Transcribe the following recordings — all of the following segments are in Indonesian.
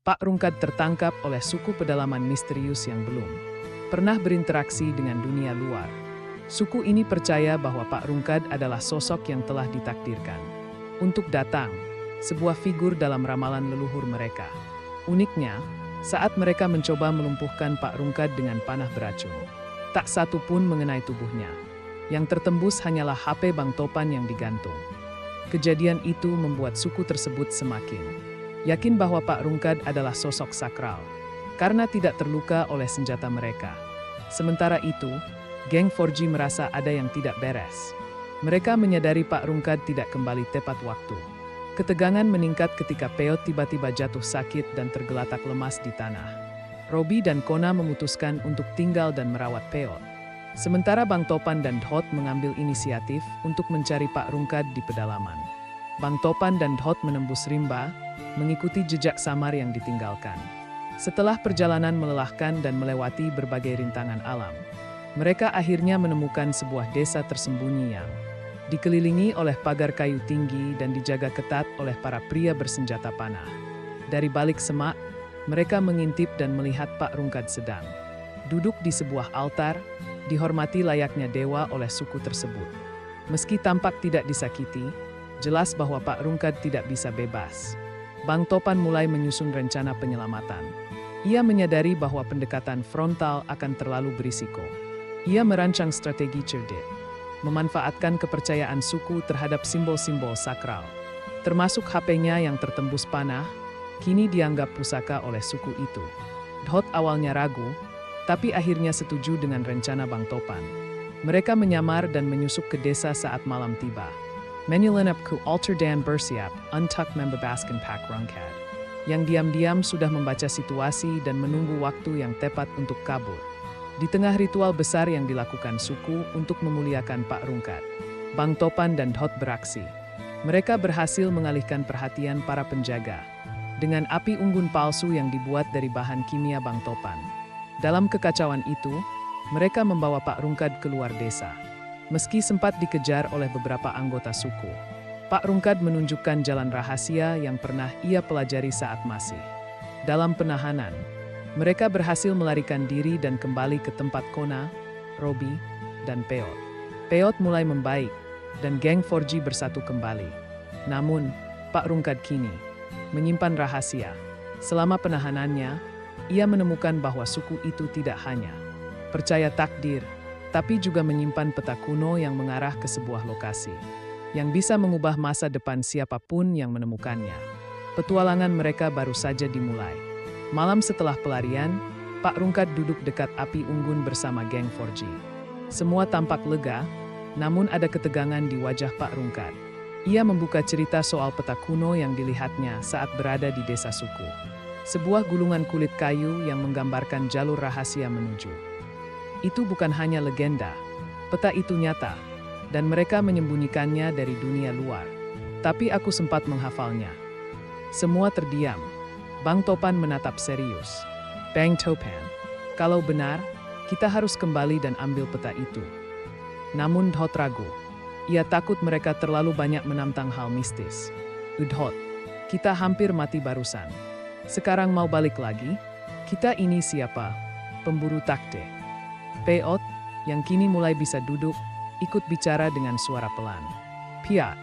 Pak Rungkad tertangkap oleh suku pedalaman misterius yang belum pernah berinteraksi dengan dunia luar. Suku ini percaya bahwa Pak Rungkad adalah sosok yang telah ditakdirkan untuk datang, sebuah figur dalam ramalan leluhur mereka. Uniknya, saat mereka mencoba melumpuhkan Pak Rungkad dengan panah beracun, tak satu pun mengenai tubuhnya. Yang tertembus hanyalah HP Bang Topan yang digantung. Kejadian itu membuat suku tersebut semakin yakin bahwa Pak Rungkad adalah sosok sakral, karena tidak terluka oleh senjata mereka. Sementara itu, geng 4G merasa ada yang tidak beres. Mereka menyadari Pak Rungkad tidak kembali tepat waktu. Ketegangan meningkat ketika Peot tiba-tiba jatuh sakit dan tergeletak lemas di tanah. Robi dan Kona memutuskan untuk tinggal dan merawat Peot. Sementara Bang Topan dan Dhot mengambil inisiatif untuk mencari Pak Rungkad di pedalaman. Bang Topan dan Dhot menembus rimba, mengikuti jejak samar yang ditinggalkan. Setelah perjalanan melelahkan dan melewati berbagai rintangan alam, mereka akhirnya menemukan sebuah desa tersembunyi yang dikelilingi oleh pagar kayu tinggi dan dijaga ketat oleh para pria bersenjata panah. Dari balik semak, mereka mengintip dan melihat Pak Rungkad sedang duduk di sebuah altar, dihormati layaknya dewa oleh suku tersebut. Meski tampak tidak disakiti, jelas bahwa Pak Rungkad tidak bisa bebas. Bang Topan mulai menyusun rencana penyelamatan. Ia menyadari bahwa pendekatan frontal akan terlalu berisiko. Ia merancang strategi cerdik, memanfaatkan kepercayaan suku terhadap simbol-simbol sakral, termasuk HP-nya yang tertembus panah, kini dianggap pusaka oleh suku itu. Dhot awalnya ragu, tapi akhirnya setuju dengan rencana Bang Topan. Mereka menyamar dan menyusup ke desa saat malam tiba. Menyelundup ke altar dan bersiap untuk membebaskan Pak Rungkad, yang diam-diam sudah membaca situasi dan menunggu waktu yang tepat untuk kabur. Di tengah ritual besar yang dilakukan suku untuk memuliakan Pak Rungkad, Bang Topan dan Dhot beraksi. Mereka berhasil mengalihkan perhatian para penjaga dengan api unggun palsu yang dibuat dari bahan kimia Bang Topan. Dalam kekacauan itu, mereka membawa Pak Rungkad keluar desa. Meski sempat dikejar oleh beberapa anggota suku, Pak Rungkad menunjukkan jalan rahasia yang pernah ia pelajari saat masih dalam penahanan. Mereka berhasil melarikan diri dan kembali ke tempat Kona, Robi, dan Peot. Peot mulai membaik, dan geng 4G bersatu kembali. Namun, Pak Rungkad kini menyimpan rahasia. Selama penahanannya, ia menemukan bahwa suku itu tidak hanya percaya takdir, tapi juga menyimpan peta kuno yang mengarah ke sebuah lokasi yang bisa mengubah masa depan siapapun yang menemukannya. Petualangan mereka baru saja dimulai. Malam setelah pelarian, Pak Rungkad duduk dekat api unggun bersama geng 4G. Semua tampak lega, namun ada ketegangan di wajah Pak Rungkad. Ia membuka cerita soal peta kuno yang dilihatnya saat berada di desa suku. Sebuah gulungan kulit kayu yang menggambarkan jalur rahasia menuju. Itu bukan hanya legenda, peta itu nyata, dan mereka menyembunyikannya dari dunia luar. Tapi aku sempat menghafalnya. Semua terdiam. Bang Topan menatap serius. Bang Topan, kalau benar, kita harus kembali dan ambil peta itu. Namun Dhot ragu. Ia takut mereka terlalu banyak menantang hal mistis. Dhot, kita hampir mati barusan. Sekarang mau balik lagi? Kita ini siapa? Pemburu takde. Peot, yang kini mulai bisa duduk, ikut bicara dengan suara pelan. Piat.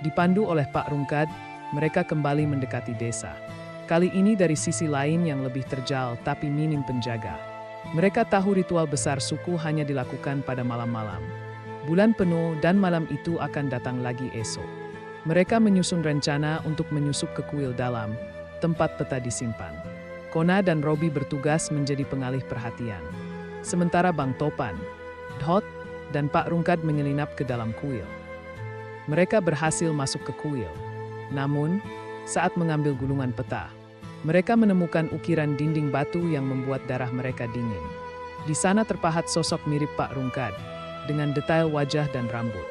Dipandu oleh Pak Rungkad, mereka kembali mendekati desa. Kali ini dari sisi lain yang lebih terjal tapi minim penjaga. Mereka tahu ritual besar suku hanya dilakukan pada malam-malam. Bulan penuh dan malam itu akan datang lagi esok. Mereka menyusun rencana untuk menyusup ke kuil dalam, tempat peta disimpan. Kona dan Robi bertugas menjadi pengalih perhatian. Sementara Bang Topan, Dhot, dan Pak Rungkad menyelinap ke dalam kuil. Mereka berhasil masuk ke kuil. Namun, saat mengambil gulungan peta, mereka menemukan ukiran dinding batu yang membuat darah mereka dingin. Di sana terpahat sosok mirip Pak Rungkad, dengan detail wajah dan rambut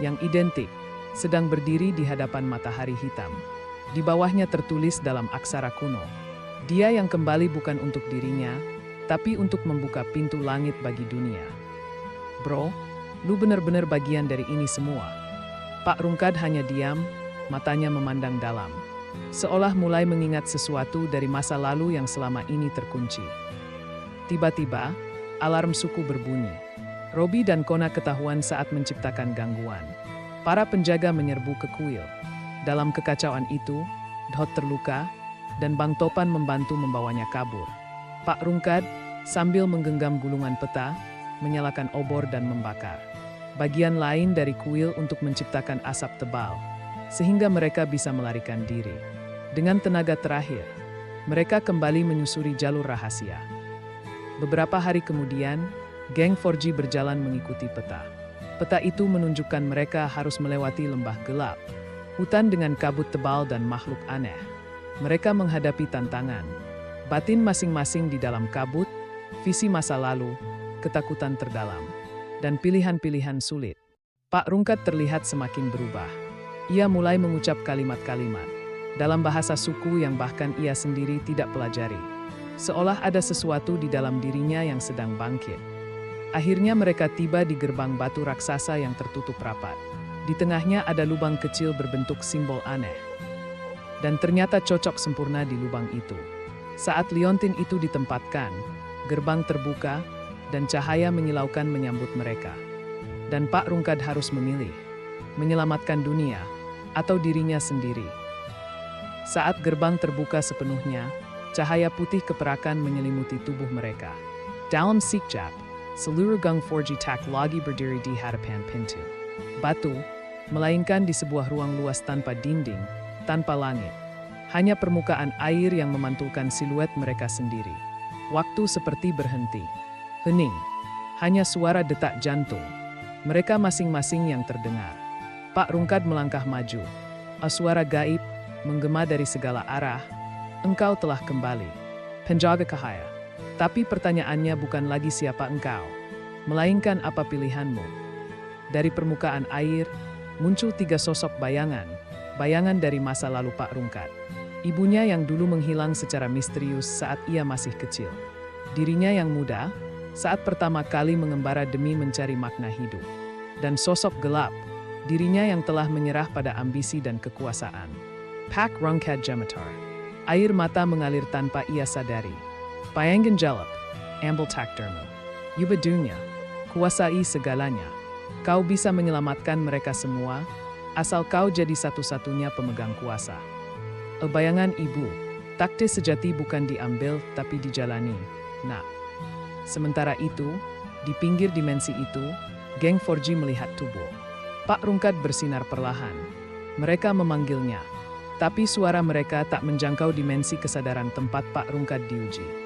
yang identik, sedang berdiri di hadapan matahari hitam. Di bawahnya tertulis dalam aksara kuno, dia yang kembali bukan untuk dirinya, tapi untuk membuka pintu langit bagi dunia. Bro, lu benar-benar bagian dari ini semua. Pak Rungkad hanya diam, matanya memandang dalam. seolah mulai mengingat sesuatu dari masa lalu yang selama ini terkunci. Tiba-tiba, alarm suku berbunyi. Robbie dan Kona ketahuan saat menciptakan gangguan. Para penjaga menyerbu ke kuil. Dalam kekacauan itu, Dot terluka, dan Bang Topan membantu membawanya kabur. Pak Rungkad, sambil menggenggam gulungan peta, menyalakan obor dan membakar bagian lain dari kuil untuk menciptakan asap tebal, sehingga mereka bisa melarikan diri. Dengan tenaga terakhir, mereka kembali menyusuri jalur rahasia. Beberapa hari kemudian, geng 4G berjalan mengikuti peta. Peta itu menunjukkan mereka harus melewati lembah gelap, hutan dengan kabut tebal dan makhluk aneh. Mereka menghadapi tantangan, batin masing-masing di dalam kabut, visi masa lalu, ketakutan terdalam, dan pilihan-pilihan sulit. Pak Rungkad terlihat semakin berubah. Ia mulai mengucap kalimat-kalimat dalam bahasa suku yang bahkan ia sendiri tidak pelajari. Seolah ada sesuatu di dalam dirinya yang sedang bangkit. Akhirnya mereka tiba di gerbang batu raksasa yang tertutup rapat. Di tengahnya ada lubang kecil berbentuk simbol aneh. Dan ternyata cocok sempurna di lubang itu. Saat liontin itu ditempatkan, gerbang terbuka, dan cahaya menyilaukan menyambut mereka. Dan Pak Rungkad harus memilih, menyelamatkan dunia, atau dirinya sendiri. Saat gerbang terbuka sepenuhnya, cahaya putih keperakan menyelimuti tubuh mereka. Dalam Sikjap, seluruh gang 4G tak lagi berdiri di hadapan pintu batu, melainkan di sebuah ruang luas tanpa dinding, tanpa langit. Hanya permukaan air yang memantulkan siluet mereka sendiri. Waktu seperti berhenti. Hening. Hanya suara detak jantung. Mereka masing-masing yang terdengar. Pak Rungkad melangkah maju. Suara gaib menggema dari segala arah. Engkau telah kembali, penjaga cahaya. Tapi pertanyaannya bukan lagi siapa engkau, melainkan apa pilihanmu. Dari permukaan air, muncul 3 sosok bayangan dari masa lalu Pak Rungkad. Ibunya yang dulu menghilang secara misterius saat ia masih kecil. Dirinya yang muda, saat pertama kali mengembara demi mencari makna hidup. Dan sosok gelap, dirinya yang telah menyerah pada ambisi dan kekuasaan. Pak Rungkad Jamatar. Air mata mengalir tanpa ia sadari. Payangan jalap, ambil takdirmu. Yuba dunia, kuasai segalanya. Kau bisa menyelamatkan mereka semua, asal kau jadi satu-satunya pemegang kuasa. Bayangan ibu, takdir sejati bukan diambil tapi dijalani. Nah, sementara itu, di pinggir dimensi itu, geng 4G melihat tubuh Pak Rungkad bersinar perlahan. Mereka memanggilnya, tapi suara mereka tak menjangkau dimensi kesadaran tempat Pak Rungkad diuji.